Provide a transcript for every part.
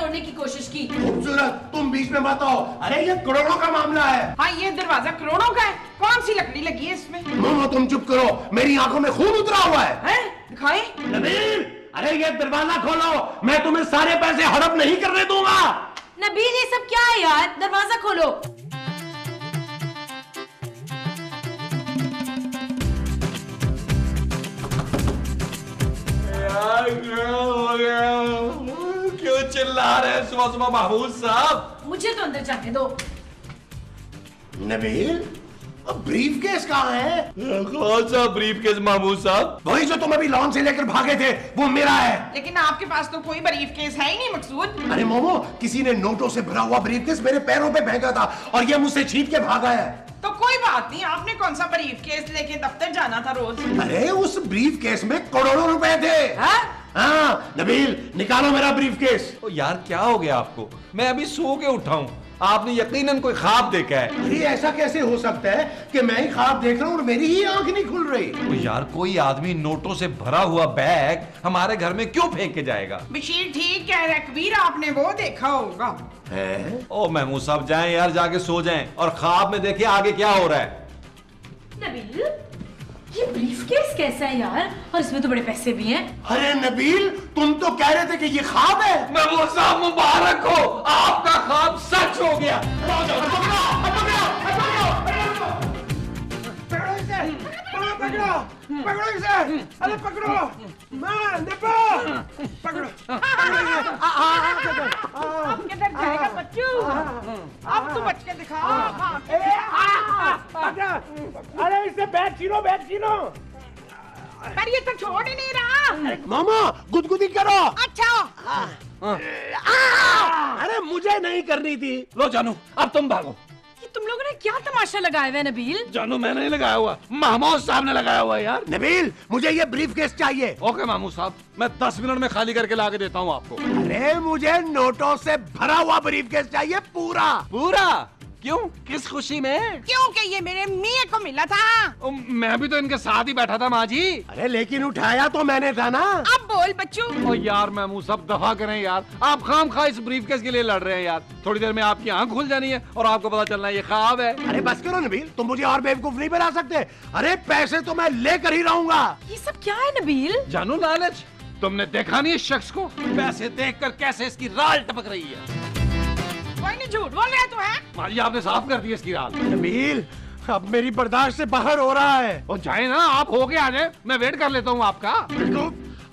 तोड़ने की कोशिश की। खूबसूरत, तुम बीच में मत आओ। अरे ये करोड़ों का मामला है। हाँ, ये दरवाजा करोड़ों का है। कौन सी लकड़ी लगी है इसमें? मोमो तुम चुप करो, मेरी आंखों में खून उतरा हुआ है। दिखाएं। नबील, अरे ये दरवाजा खोलो, मैं तुम्हें सारे पैसे हड़प नहीं करने दूंगा। नबील, ये सब क्या है यार? दरवाजा खोलो। क्यों चिल्ला रहे हैं सुबह सुबह महमूद साहब? मुझे तो अंदर जाने दो। नबील, अब ब्रीफ केस कहाँ है? कौन सा ब्रीफ केस महमूद साहब? वही जो तुम अभी लॉन से लेकर भागे थे, वो मेरा है। लेकिन आपके पास तो कोई ब्रीफ केस है ही नहीं मकसूद। अरे मोमो, किसी ने नोटों से भरा हुआ ब्रीफ केस मेरे पैरों पे फेंका था और ये मुझसे छीन के भागा है। तो कोई बात नहीं, आपने कौन सा ब्रीफ केस लेके दफ्तर जाना था रोज? अरे उस ब्रीफ केस में करोड़ों रुपए थे। हाँ नबील, निकालो मेरा ब्रीफ केस। ओ यार, क्या हो गया आपको? मैं अभी सो के उठा हूँ, आपने यकीनन कोई ख्वाब देखा है। अरे ऐसा कैसे हो सकता है कि मैं ही ख्वाब देख रहा हूँ और मेरी ही आंख नहीं खुल रही? तो यार, कोई आदमी नोटों से भरा हुआ बैग हमारे घर में क्यों फेंक के जाएगा? बशीर ठीक कह रहा है कबीर, आपने वो देखा होगा। है? ओ महमूद साहब, जाएं यार, जाके सो जाएं और ख्वाब में देखिए आगे क्या हो रहा है। नबील, ये ब्रीफकेस कैसा है यार? और इसमें तो बड़े पैसे भी हैं। अरे नबील, तुम तो कह रहे थे कि ये ख्वाब है। महमूद साहब मुबारक हो, आपका ख्वाब सच हो गया। पकड़ो इसे, अरे पकड़ो, पकड़ो। अब किधर जाएगा बच्चू? अब तू बच के दिखा। अरे इसे बैग छीनो, बैग छीनो। पर ये तो छोड़ ही नहीं रहा। मामा गुदगुदी करो। अच्छा। अरे मुझे नहीं करनी थी। लो जानू, अब तुम भागो। ये तुम लोगों ने क्या तमाशा लगाया हुआ है नबील? जानू, मैंने नहीं लगाया हुआ, महमूद साहब ने लगाया हुआ है यार। नबील, मुझे ये ब्रीफ केस चाहिए। ओके महमूद साहब, मैं 10 मिनट में खाली करके ला के देता हूँ आपको। अरे मुझे नोटों से भरा हुआ ब्रीफ केस चाहिए, पूरा। पूरा? क्यों, किस खुशी में? क्योंकि ये मेरे मियाँ को मिला था। मैं भी तो इनके साथ ही बैठा था माँ जी। अरे लेकिन उठाया तो मैंने था ना। अब बोल बच्चू। ओ यार महमूद साहब, दफा करें यार, आप खामखा इस ब्रीफकेस के लिए लड़ रहे हैं यार। थोड़ी देर में आपकी आंख खुल जानी है और आपको पता चलना है ये ख्वाब है। अरे बस करो नबील, तुम मुझे और बेवकूफ नहीं बना सकते। अरे पैसे तो मैं लेकर ही रहूंगा। ये सब क्या है नबील? जानू, लालच। तुमने देखा नहीं इस शख्स को? पैसे देखकर कैसे इसकी राल टपक रही है। कोई नहीं, झूठ बोल रहा तू है। माँ जी, आपने साफ कर दी इसकी राल। नबील, अब मेरी बर्दाश्त से बाहर हो रहा है। और जाए ना, आप होके आ जाए, मैं वेट कर लेता हूँ आपका।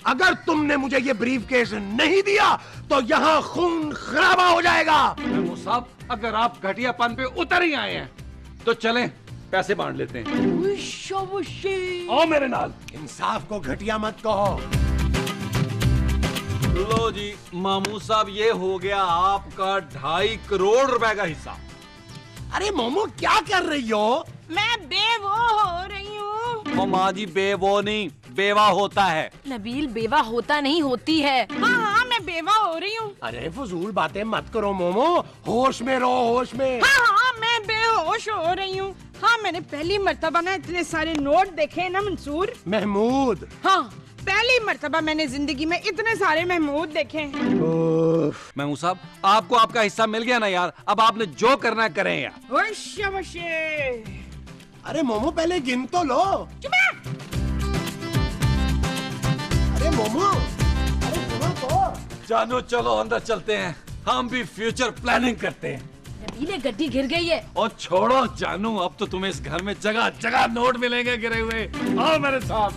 अगर तुमने मुझे ये ब्रीफ केस नहीं दिया तो यहाँ खून खराबा हो जाएगा। महमूद साहब, अगर आप घटियापन पे उतर ही आए हैं तो चलें, पैसे बांट लेते हैं। आओ मेरे नाल। इंसाफ को घटिया मत कहो। लो जी महमूद साहब, ये हो गया आपका 2.5 करोड़ रुपए का हिस्सा। अरे मोमो, क्या कर रही हो? मैं बेवो हो रही हूँ। ओ माँ जी, बेवो नहीं, बेवा होता है। नबील, बेवा होता नहीं, होती है। हाँ, मैं बेवा हो रही हूँ। अरे फजूल बातें मत करो मोमो, होश में रहो, होश में। हाँ, मैं बेहोश हो रही हूँ। हाँ, मैंने पहली मर्तबा ना इतने सारे नोट देखे ना मंसूर। महमूद। हाँ, पहली मर्तबा मैंने जिंदगी में इतने सारे महमूद देखे हैं। महमूद साहब, आपको आपका हिस्सा मिल गया ना यार, अब आपने जो करना है करें यार। अरे मोमो, पहले गिन तो लो। अरे मोमो, अरे सुनो तो। जानू, चलो अंदर चलते हैं, हम भी फ्यूचर प्लानिंग करते हैं। नबील, ये गड्डी गिर गई है। और छोड़ो जानू, अब तो तुम्हें इस घर में जगह जगह नोट मिलेंगे गिरे हुए। आओ मेरे साथ।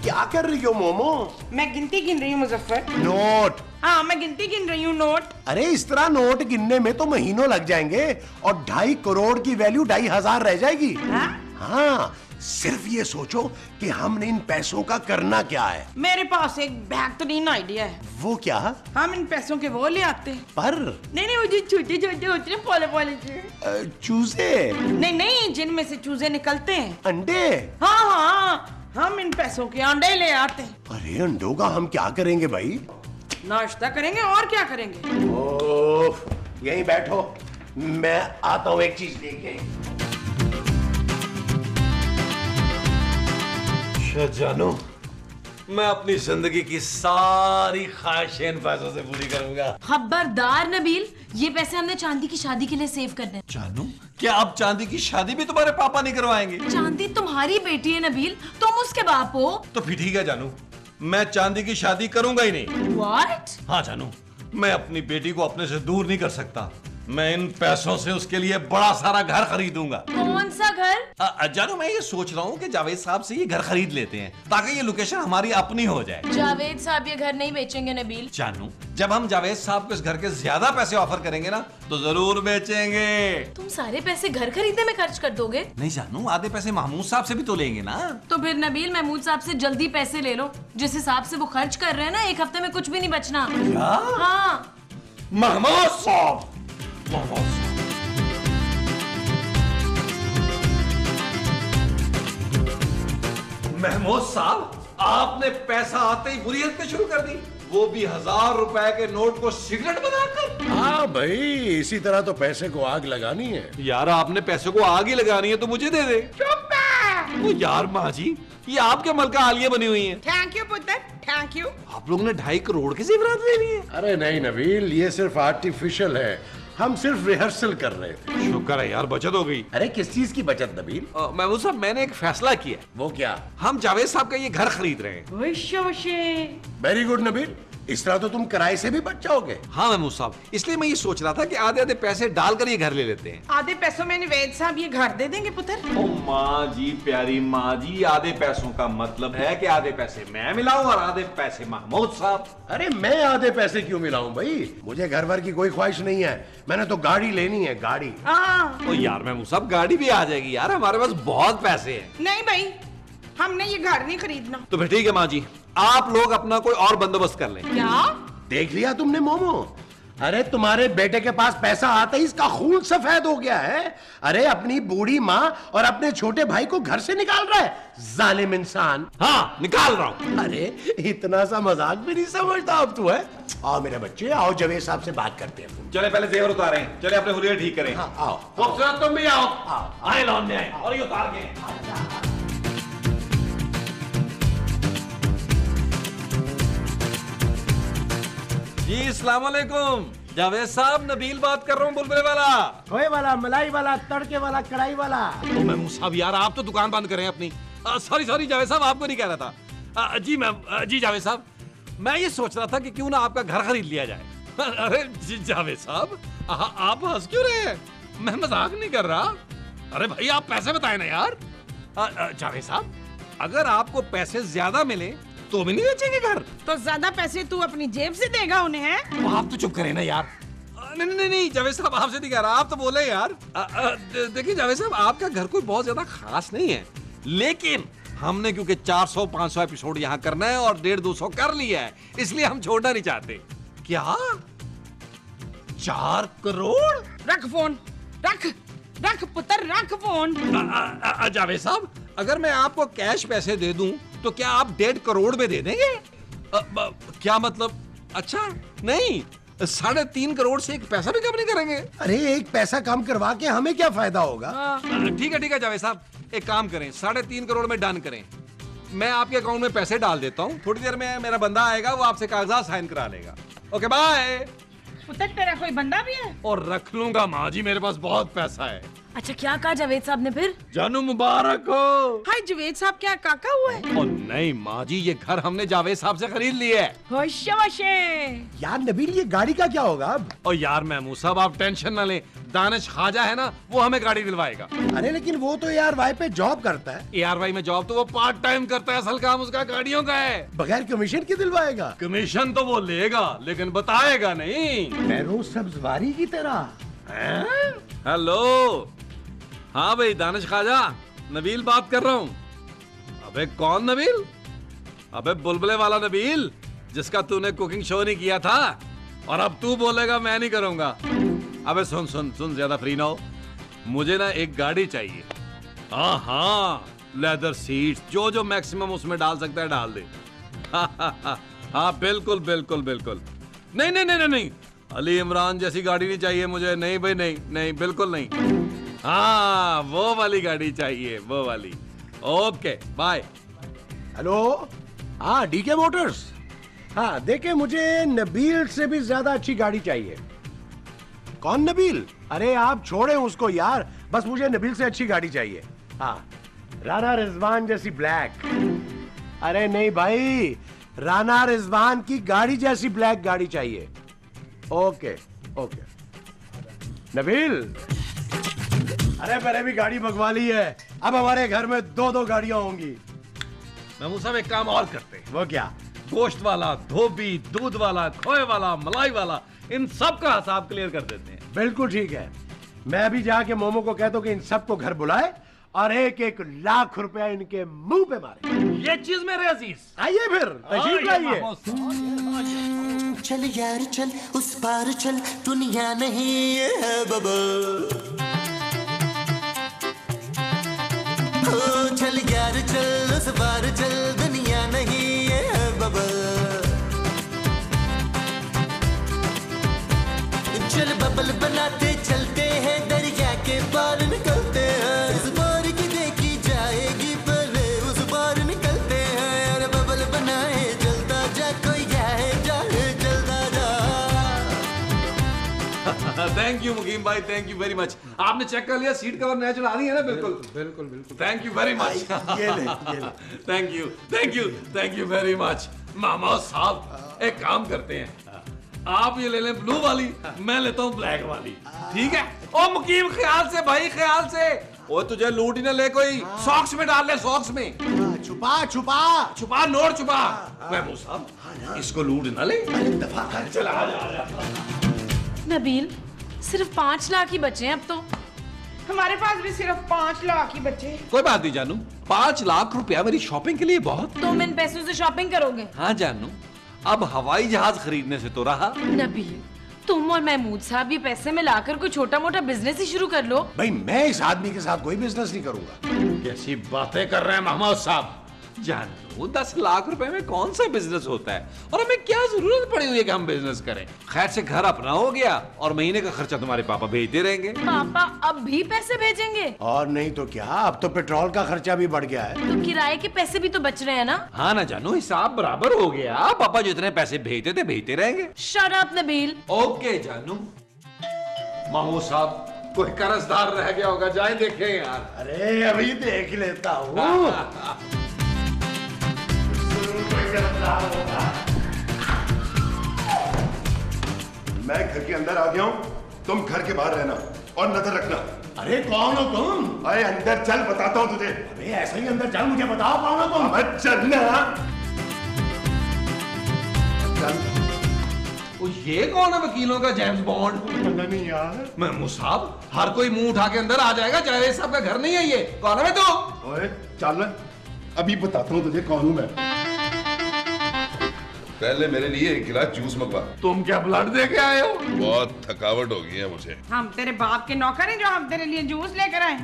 क्या कर रही हो मोमो? मैं गिनती गिन रही हूँ मुजफ्फर। नोट? हाँ, मैं गिनती गिन रही हूँ नोट। अरे इस तरह नोट गिनने में तो महीनों लग जाएंगे और 2.5 करोड़ की वैल्यू 2,500 रह जाएगी। हाँ, सिर्फ ये सोचो कि हमने इन पैसों का करना क्या है। मेरे पास एक बेहतरीन आइडिया है। वो क्या? हम इन पैसों के वो ले आते हैं। पर नहीं, मुझे छोटे छोटे होते हैं, पोले पोले से। चूजे? नहीं, जिनमें से चूजे निकलते हैं। अंडे? हाँ, हम इन पैसों के अंडे ले आते हैं। अरे अंडों का हम क्या करेंगे भाई? नाश्ता करेंगे और क्या करेंगे। यहीं बैठो, मैं आता हूं एक चीज लेके। जानू, मैं अपनी जिंदगी की सारी ख्वाहिशें इन पैसों से पूरी करूंगा। खबरदार नबील, ये पैसे हमने चांदी की शादी के लिए सेव करने हैं। जानू, क्या आप चांदी की शादी भी तुम्हारे पापा नहीं करवाएंगे? चांदी तुम्हारी बेटी है नबील, तुम उसके बाप हो। तो फिर ठीक है जानू, मैं चांदी की शादी करूंगा ही नहीं। What? हाँ जानू, मैं अपनी बेटी को अपने से दूर नहीं कर सकता। मैं इन पैसों से उसके लिए बड़ा सारा घर खरीदूंगा। कौन सा घर? जानू, मैं ये सोच रहा हूँ कि जावेद साहब से ये घर खरीद लेते हैं ताकि ये लोकेशन हमारी अपनी हो जाए। जावेद साहब ये घर नहीं बेचेंगे नबील। जानू, जब हम जावेद साहब को इस घर के ज्यादा पैसे ऑफर करेंगे ना तो जरूर बेचेंगे। तुम सारे पैसे घर खरीदने में खर्च कर दोगे? नहीं जानू, आधे पैसे महमूद साहब से भी तो लेंगे ना। तो फिर नबील, महमूद साहब से जल्दी पैसे ले लो। जिस हिसाब से वो खर्च कर रहे हैं ना, एक हफ्ते में कुछ भी नहीं बचना। क्या? हाँ। महमूद साहब, महमूद साहब, आपने पैसा आते ही बुरी हरकतें शुरू कर दी, वो भी 1000 रुपए के नोट को सिगरेट बनाकर। हाँ भाई, इसी तरह तो पैसे को आग लगानी है। यार, आपने पैसे को आग ही लगानी है तो मुझे दे दे। चुप है। तो यार माँ जी, ये आपके मल का आलिया बनी हुई है। थैंक यू पुत्र, थैंक यू। आप लोगों ने 2.5 करोड़ के जेवरात ले लिए। अरे नहीं नबील, ये सिर्फ आर्टिफिशियल है, हम सिर्फ रिहर्सल कर रहे थे। शुक्र है यार, बचत हो गई। अरे किस चीज की बचत नबील? महमूद साहब, मैंने एक फैसला किया। वो क्या? हम जावेद साहब का ये घर खरीद रहे हैं। वेरी गुड नबील, इस तरह तो तुम किराए से भी बच जाओगे। हाँ महमूद साहब, इसलिए मैं ये सोच रहा था कि आधे आधे पैसे डालकर ये घर ले लेते हैं। आधे पैसों में निवेद साहब ये घर दे देंगे पुत्र। ओ माँ जी, प्यारी माँ जी, आधे पैसों का मतलब है कि आधे पैसे मैं मिलाऊं और आधे पैसे महमूद साहब। अरे मैं आधे पैसे क्यों मिलाऊं भाई? मुझे घर भर की कोई ख्वाहिश नहीं है, मैंने तो गाड़ी लेनी है, गाड़ी। हाँ। ओ यार महमूद साहब, गाड़ी भी आ जाएगी यार, हमारे पास बहुत पैसे हैं। नहीं भाई, हमने ये घर नहीं खरीदना। तो फिर ठीक है माँ जी, आप लोग अपना कोई और बंदोबस्त कर लें। क्या? देख लिया तुमने मोमो? अरे तुम्हारे बेटे के पास पैसा आते ही इसका खून सफेद हो गया है। अरे अपनी बूढ़ी माँ और अपने छोटे भाई को घर से निकाल रहा है, जालिम इंसान। हाँ, निकाल रहा हूँ। अरे इतना सा मजाक भी नहीं समझता अब तू है। आओ मेरे बच्चे, आओ जावेद साहब से बात करते हैं। चले पहले जेवर उतारें, चले अपने हुलिया ठीक करें। हाँ, आओ। खूबसूरत तुम भी आओ। आए लौन में आए और ये उतार के। जी अस्सलाम वालेकुम, जावेद साहब, नबील बात कर रहा हूँ, बुलबुले वाला। खोए वाला, मलाई वाला, तड़के वाला, कढ़ाई वाला। तो महमूद साहब यार, आप तो दुकान बंद करें अपनी। सॉरी जावेद साहब, आपको नहीं कह रहा था। जी जावेद साहब, मैं ये सोच रहा था कि क्यों ना आपका घर खरीद लिया जाए। अरे जी जावेद साहब, आप हंस क्यों रहे हैं? मैं मजाक नहीं कर रहा। अरे भाई, आप पैसे बताए ना यार। जावेद साहब, अगर आपको पैसे ज्यादा मिले तो भी नहीं बेचेंगे घर? तो ज्यादा पैसे तू अपनी जेब से देगा उन्हें, हैं? आप तो चुप करें ना यार। नहीं जावेद साहब, आपसे नहीं कह रहा, आप तो बोले यार। देखिए जावेद साहब, आपका घर कोई बहुत ज्यादा खास नहीं है, लेकिन हमने क्योंकि 400-500 एपिसोड यहाँ करना है और 150-200 कर लिया है, इसलिए हम छोड़ना नहीं चाहते। क्या 4 करोड़? रख फोन, रख पुत्र, रख फोन। जावेद साहब, अगर मैं आपको कैश पैसे दे दूं तो क्या आप 1.5 करोड़ में दे देंगे? क्या मतलब? अच्छा नहीं, 3.5 करोड़ से एक पैसा भी कम नहीं करेंगे? अरे एक पैसा कम करवा के हमें क्या फायदा होगा? ठीक है जावेद साहब, एक काम करें, 3.5 करोड़ में डन करें। मैं आपके अकाउंट में पैसे डाल देता हूँ, थोड़ी देर में मेरा बंदा आएगा, वो आपसे कागजात साइन करा लेगा। Okay bye. पुत्र, तेरा कोई बंदा भी है? और रख लूंगा माँ जी, मेरे पास बहुत पैसा है। अच्छा, क्या कहा जावेद साहब ने फिर? जानू मुबारक हो। हाय जावेद साहब, क्या काका हुआ है? और नहीं माँ जी, ये घर हमने जावेद साहब से खरीद लिया है। होशे। यार नबील, ये गाड़ी का क्या होगा अब? और यार महमूद साहब, आप टेंशन ना लें, दानिश ख्वाजा है ना, वो हमें गाड़ी दिलवाएगा। अरे लेकिन वो तो ARY पे जॉब करता है। ARY में जॉब तो वो पार्ट टाइम करता है, असल काम उसका गाड़ियों का है। बगैर कमीशन के दिलवाएगा? कमीशन तो वो लेगा, लेकिन बताएगा नहीं। मैरो सब्जवारी की तरह। हेलो, हाँ भाई दानिश ख्वाजा, नबील बात कर रहा हूँ। अबे कौन नबील? अबे बुलबुले वाला नबील, जिसका तूने कुकिंग शो नहीं किया था और अब तू बोलेगा मैं नहीं करूंगा। अबे सुन, ज्यादा फ्री ना हो, मुझे ना एक गाड़ी चाहिए। हाँ, लेदर सीट्स, जो मैक्सिमम उसमें डाल सकता है डाल दे। हाँ, बिल्कुल। नहीं, अली इमरान जैसी गाड़ी नहीं चाहिए मुझे, नहीं भाई, नहीं नहीं, बिल्कुल नहीं। हाँ, वो वाली गाड़ी चाहिए, वो वाली। Okay bye. हेलो, हाँ डीके मोटर्स। हाँ देखिए, मुझे नबील से भी ज्यादा अच्छी गाड़ी चाहिए। कौन नबील? अरे आप छोड़े उसको यार, बस मुझे नबील से अच्छी गाड़ी चाहिए। हाँ, राना रिजवान जैसी ब्लैक। अरे नहीं भाई, राना रिजवान की गाड़ी जैसी ब्लैक गाड़ी चाहिए। ओके ओके नबील, अरे मैंने भी गाड़ी मंगवा ली है, अब हमारे घर में 2-2 गाड़ियां होंगी। महमूद साहब एक काम और करते हैं। वो क्या? गोश्त वाला, धोबी, दूध वाला, खोए वाला, मलाई वाला, इन सब का हिसाब क्लियर कर देते हैं। बिल्कुल ठीक है, मैं अभी जाके मोमो को कहता हूँ कि इन सबको घर बुलाए और 1-1 लाख रुपया इनके मुंह पे मारे। ये चीज मेरे अजीज। आइए फिर तशरीफ लाइए। चल यार चल, उस पार चल, दुनिया नहीं है बबल। चल यार चल, उस पार चल, दुनिया नहीं है बबल। चल बबल बनाते चलते हैं, दरिया के पार निकलते हैं। इस बार की देखी जाएगी, पहले उस पार निकलते हैं। अरे बबल बनाए चलता जा, कोई जाए जाए चलता जा। थैंक यू मुकीम भाई, थैंक यू वेरी मच। आपने चेक कर लिया, सीट कवर नेचुरल आ रही है ना? बिल्कुल बिल्कुल बिल्कुल। Thank you very much. ये ले। Thank you thank you thank you very much. मामा साहब एक काम करते हैं, आप ये ले लें ब्लू वाली, मैं लेता हूँ ब्लैक वाली, ठीक है? ओ मुकीम ख्याल से भाई, ख्याल से। ओ तुझे लूट ही ना ले कोई, सॉक्स में डाल ले, सॉक्स में। छुपा छुपा छुपा, नोट छुपा। महमूद साहब इसको लूट ना ले। दफा कर। चला आ जा। नबील, सिर्फ 5 लाख ही बचे हैं अब तो। हमारे पास भी सिर्फ 5 लाख ही बचे। कोई बात नहीं जानू, 5 लाख रुपया मेरी शॉपिंग के लिए बहुत। तुम इन पैसों से शॉपिंग करोगे? हाँ जानू, अब हवाई जहाज खरीदने से तो रहा। नबील, तुम और महमूद साहब ये पैसे मिलाकर कोई छोटा मोटा बिजनेस ही शुरू कर लो। भाई मैं इस आदमी के साथ कोई बिजनेस नहीं करूंगा। कैसी बातें कर रहे हैं मोहम्मद साहब। जानू 10 लाख रुपए में कौन सा बिजनेस होता है, और हमें क्या जरूरत पड़ी हुई है कि हम बिजनेस करें। खैर से घर अपना हो गया और महीने का खर्चा तुम्हारे पापा भेजते रहेंगे। पापा अब भी पैसे भेजेंगे? और नहीं तो क्या, अब तो पेट्रोल का खर्चा भी बढ़ गया है। तो किराए के पैसे भी तो बच रहे हैं ना? हाँ ना जानू, हिसाब बराबर हो गया। पापा जितने पैसे भेजते थे भेजते रहेंगे। Shut up Nabeel. ओके जानू। महमूद साहब कोई कर्जदार रह गया होगा, जाए देखें यार। अरे अभी देख लेता हूँ। मैं घर के अंदर आ गया हूँ, तुम घर के बाहर रहना और नजर रखना। अरे कौन हो तुम? अरे अंदर चल, बताता हूँ तुझे। अबे ऐसे ही अंदर चल, मुझे बताओ कौन हो तुम? अब चलना। चल। वो ये कौन है, वकीलों का जेम्स बॉन्ड? पता नहीं यार। महमूद साहब हर कोई मुंह उठा के अंदर आ जाएगा, जावेद साहब का घर नहीं है ये। कौन है तू? ओए चल, अभी बताता हूँ तुझे कौन हूँ मैं। पहले मेरे लिए 1 गिलास जूस मंगवा। तुम क्या ब्लड दे के आए हो? बहुत थकावट हो गई है मुझे। हम तेरे बाप के नौकर हैं जो हम तेरे लिए जूस लेकर आए।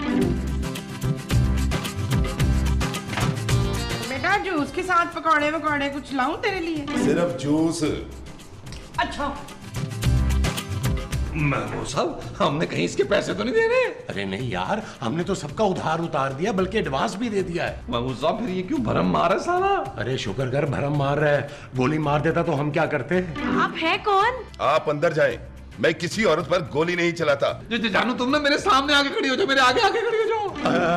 बेटा जूस के साथ पकौड़े वकौड़े कुछ लाऊं तेरे लिए? सिर्फ जूस। अच्छा महमूद साहब हमने कहीं इसके पैसे तो नहीं देने? अरे नहीं यार, हमने तो सबका उधार उतार दिया, बल्कि एडवांस भी दे दिया है। महमूद साहब फिर ये क्यों भरम मार है साला? अरे शुक्र कर भरम मार रहा है, गोली मार देता तो हम क्या करते? आप हैं कौन? आप अंदर जाएं, मैं किसी औरत पर गोली नहीं चलाता। जानू तुम ना मेरे सामने आके खड़ी हो जाओ, मेरे आगे आके खड़ी हो जाओ।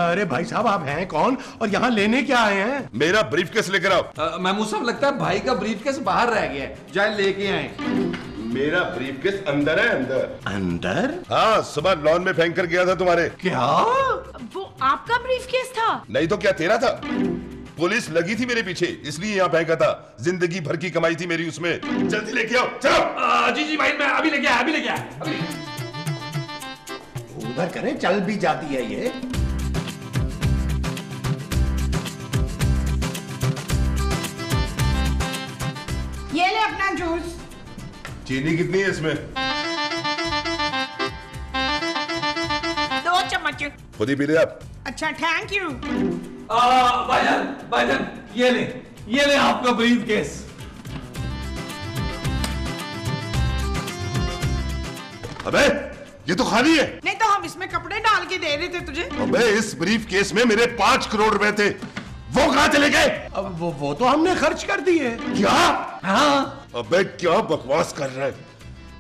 अरे भाई साहब आप हैं कौन और यहाँ लेने क्या आए हैं? मेरा ब्रीफकेस लेकर आओ। महमूद साहब लगता है भाई का ब्रीफकेस बाहर रह गया है, जाए लेके आए। मेरा ब्रीफकेस अंदर है। अंदर? अंदर? हाँ, सुबह लॉन में फेंक कर गया था तुम्हारे। क्या? वो आपका ब्रीफकेस था? नहीं तो क्या तेरा था? पुलिस लगी थी मेरे पीछे, इसलिए यहाँ फेंका था। जिंदगी भर की कमाई थी मेरी उसमें। जल्दी लेके आओ, चलो। जी जी भाई मैं अभी लेके आया, अभी लेके आया। उधर करें, चल भी जाती है ये। ये ले अपना जूस। चीनी कितनी है इसमें? 2 चम्मच। खुद ही पी ले आप। अच्छा थैंक यू। भाईजान भाईजान ये ले आपका ब्रीफकेस। अबे ये तो खाली है। नहीं तो हम इसमें कपड़े डाल के दे रहे थे तुझे। अबे इस ब्रीफ केस में मेरे 5 करोड़ रुपए थे, वो कहां चले गए? अब वो तो हमने खर्च कर दिए। क्या? हाँ। अबे क्या बकवास कर रहा है?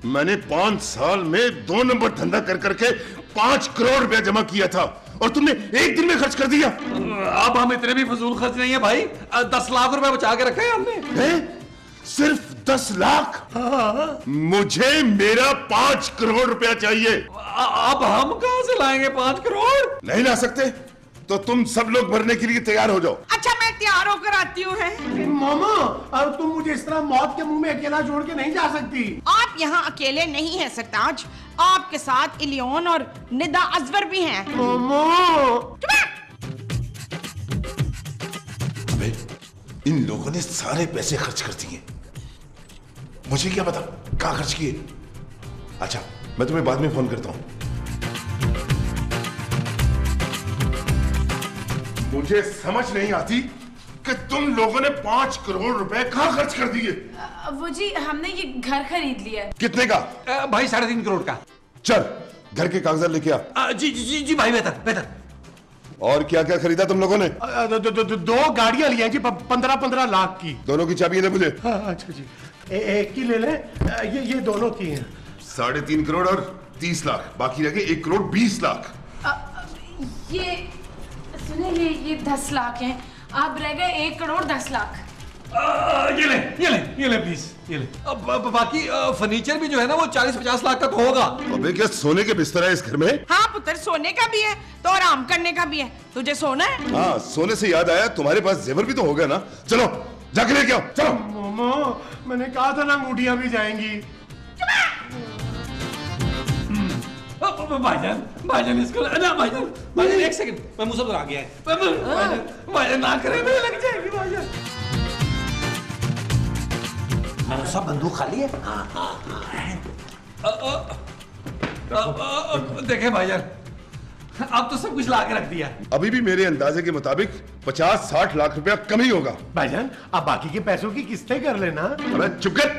मैंने 5 साल में 2 नंबर धंधा कर करके 5 करोड़ रुपया जमा किया था और तुमने एक दिन में खर्च कर दिया। अब हम इतने भी फजूल खर्च नहीं है भाई, 10 लाख रुपए बचा के रखे हैं हमने। सिर्फ 10 लाख? मुझे मेरा 5 करोड़ रुपया चाहिए। अब हम कहां से लाएंगे 5 करोड़? नहीं ला सकते तो तुम सब लोग मरने के लिए तैयार हो जाओ। अच्छा मैं तैयार होकर आती हूँ। है मामा, अब तुम मुझे इस तरह मौत के मुंह में अकेला छोड़ के नहीं जा सकती। आप यहाँ अकेले नहीं हैं सरताज, आपके साथ इलियोन और निदा अजवर भी हैं। अबे इन लोगों ने सारे पैसे खर्च कर दिए, मुझे क्या पता कहां खर्च किए। अच्छा मैं तुम्हें बाद में फोन करता हूं। मुझे समझ नहीं आती कि तुम लोगों ने 5 करोड़ रुपए कहां खर्च कर दिए। वो जी हमने ये घर खरीद लिया है। कितने का? भाई 3.5 करोड़ का। चल घर के कागजात लेके आ। जी जी जी जी भाई, बेहतर बेहतर। और क्या क्या खरीदा तुम लोगों ने? 2 गाड़ियां ली हैं जी, 15-15 लाख की। दोनों की चाबी दे मुझे। अच्छा जी, एक की ले लें। ये दोनों की हैं। 3.5 करोड़ और 30 लाख, बाकी रह गए 1 करोड़ 20 लाख। ये सुने, ये 10 लाख हैं, आप रह गए 1 करोड़ 10 लाख। ये ले प्लीज, ये ले। अब बाकी फर्नीचर भी जो है ना वो 40-50 लाख का तो होगा। अबे क्या सोने के बिस्तर है इस घर में? हाँ पुत्र, सोने का भी है तो आराम करने का भी है। तुझे सोना है? हाँ, सोने से याद आया तुम्हारे पास जेवर भी तो होगा ना, चलो जाके लेके आओ। चलो। मामा मैंने कहा था ना अंगूठियां भी जाएंगी। भाईजान इसको ना, भाईजान 1 सेकंड, मैं मुंह से आ गया है। भाईजान ना करे, मुझे लग जाएगी भाईजान। सब बंदूक खाली है। देखे भाईजान, अब तो सब कुछ ला के रख दिया। अभी भी मेरे अंदाजे के मुताबिक 50-60 लाख रुपया कम ही होगा। भाईजान आप बाकी के पैसों की किस्तें कर लेना। अबे चुप कर,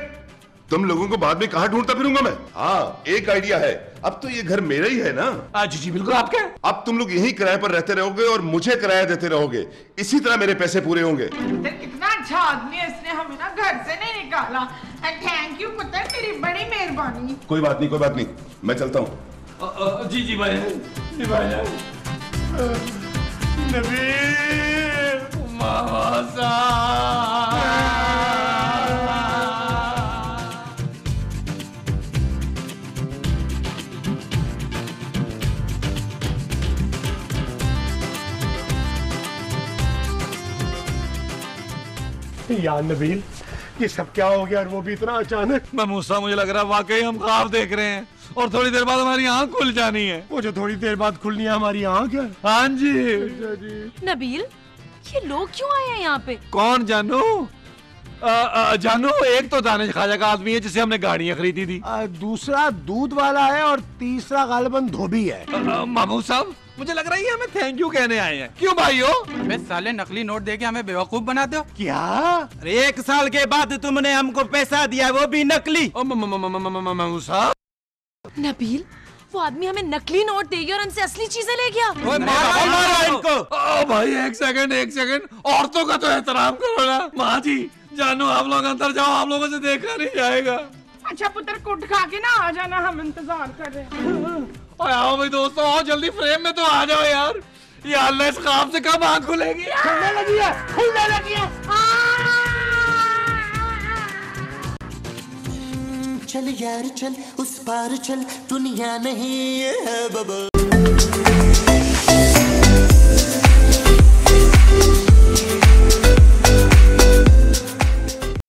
तुम लोगों को बाद में कहां ढूंढता फिरूंगा मैं। हाँ एक आइडिया है, अब तो ये घर मेरा ही है ना। जी जी बिल्कुल आपके। अब तुम लोग यहीं किराए पर रहते रहोगे और मुझे किराया देते रहोगे, इसी तरह मेरे पैसे पूरे होंगे। कितना अच्छा आदमी है, इसने हमें ना घर से नहीं निकाला। थैंक यू पुत्र, तेरी बड़ी मेहरबानी। कोई बात नहीं, मैं चलता हूँ। जी जी भाईजान, जी भाईजान। नबील मामा साहब। यार नबील, ये सब क्या हो गया और वो भी इतना अचानक। मूसा, मुझे लग रहा है वाकई हम ख्वाब देख रहे हैं और थोड़ी देर बाद हमारी आंख खुल जानी है। वो जो थोड़ी देर बाद खुलनी है हमारी आंख है। हाँ जी। नबील, ये लोग क्यों आए हैं यहाँ पे? कौन? जानू? जानू एक तो दानिश खाजा का आदमी है जिसे हमने गाड़ियाँ खरीदी थी। दूसरा दूध वाला है और तीसरा गालिबन धोबी है। मामू साहब, मुझे लग रहा है हमें थैंक यू कहने आए हैं। क्यों भाइयों? अबे साले, नकली नोट देके हमें बेवकूफ बनाते हो क्या? अरे 1 साल के बाद तुमने हमको पैसा दिया, वो भी नकली। मामू साहब, नबील, वो आदमी हमें नकली नोट दे गया और हमसे असली चीजें ले गया। मारो इनको। भाई एक सेकंड, औरतों का तो एहतराम करो ना। माँ जी, जानू आप लोग अंदर जाओ, आप लोगों से देखा नहीं जाएगा। अच्छा पुत्र, कुट खा के ना आ जाना, हम इंतजार कर रहे हैं। आओ भाई दोस्तों, आओ जल्दी फ्रेम में तो आ जाओ यार। ये अल्लाह इस ख्वाब से कब आँख खुलेगी? खुलने लगी है। चल यार चल, उस पार चल, दुनिया नहीं है बबल।